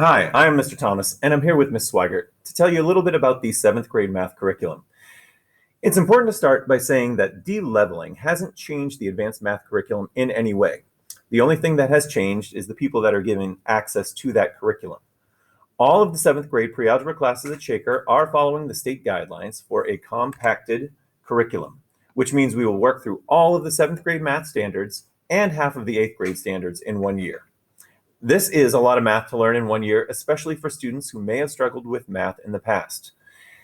Hi, I'm Mr. Thomas, and I'm here with Ms. Swigert to tell you a little bit about the 7th grade math curriculum. It's important to start by saying that de-leveling hasn't changed the advanced math curriculum in any way. The only thing that has changed is the people that are given access to that curriculum. All of the 7th grade pre-algebra classes at Shaker are following the state guidelines for a compacted curriculum, which means we will work through all of the 7th grade math standards and half of the 8th grade standards in 1 year. This is a lot of math to learn in 1 year, especially for students who may have struggled with math in the past.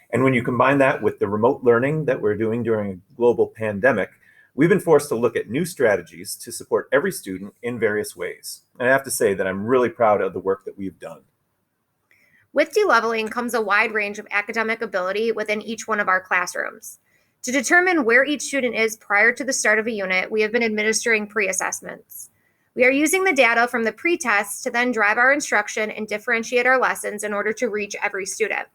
And when you combine that with the remote learning that we're doing during a global pandemic, we've been forced to look at new strategies to support every student in various ways. And I have to say that I'm really proud of the work that we've done. With de-leveling comes a wide range of academic ability within each one of our classrooms. To determine where each student is prior to the start of a unit, we have been administering pre-assessments. We are using the data from the pre-test to then drive our instruction and differentiate our lessons in order to reach every student.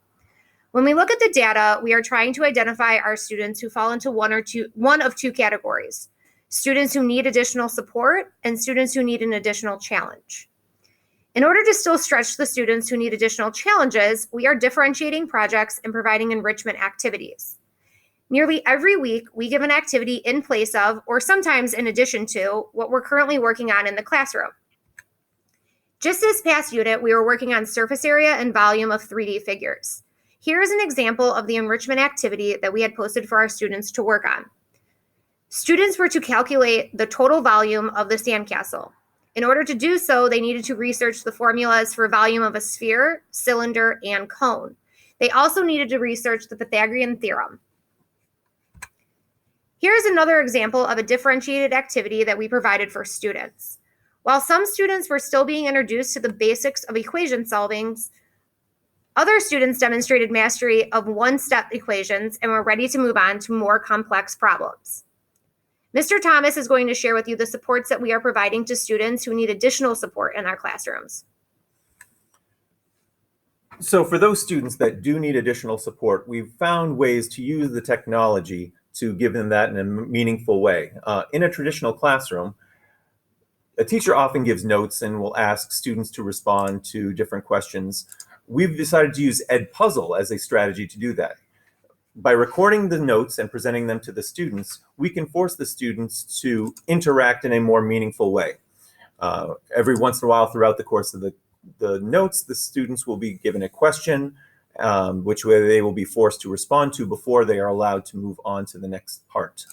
When we look at the data, we are trying to identify our students who fall into one of two categories: students who need additional support and students who need an additional challenge. In order to still stretch the students who need additional challenges, we are differentiating projects and providing enrichment activities. Nearly every week, we give an activity in place of, or sometimes in addition to, what we're currently working on in the classroom. Just this past unit, we were working on surface area and volume of 3D figures. Here is an example of the enrichment activity that we had posted for our students to work on. Students were to calculate the total volume of the sandcastle. In order to do so, they needed to research the formulas for volume of a sphere, cylinder, and cone. They also needed to research the Pythagorean theorem. Here's another example of a differentiated activity that we provided for students. While some students were still being introduced to the basics of equation solvings, other students demonstrated mastery of one-step equations and were ready to move on to more complex problems. Mr. Thomas is going to share with you the supports that we are providing to students who need additional support in our classrooms. So for those students that do need additional support, we've found ways to use the technology to give them that in a meaningful way. In a traditional classroom, a teacher often gives notes and will ask students to respond to different questions. We've decided to use Edpuzzle as a strategy to do that. By recording the notes and presenting them to the students, we can force the students to interact in a more meaningful way. Every once in a while throughout the course of the notes, the students will be given a question, which way they will be forced to respond to before they are allowed to move on to the next part.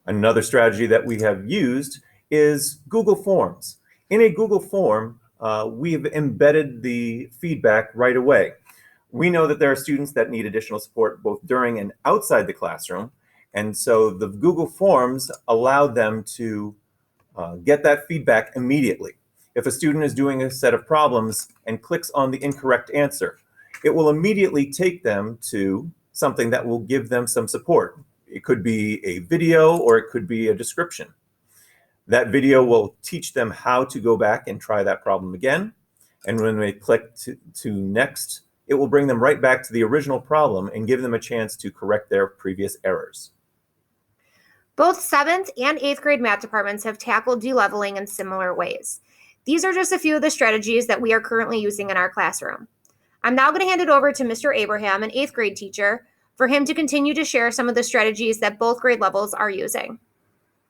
Another strategy that we have used is Google Forms. In a Google form, we've embedded the feedback right away. We know that there are students that need additional support both during and outside the classroom, and so the Google Forms allow them to get that feedback immediately. If a student is doing a set of problems and clicks on the incorrect answer, it will immediately take them to something that will give them some support. It could be a video or it could be a description. That video will teach them how to go back and try that problem again. And when they click to next, it will bring them right back to the original problem and give them a chance to correct their previous errors. Both 7th and 8th grade math departments have tackled de-leveling in similar ways. These are just a few of the strategies that we are currently using in our classroom. I'm now going to hand it over to Mr. Abraham, an 8th grade teacher, for him to continue to share some of the strategies that both grade levels are using.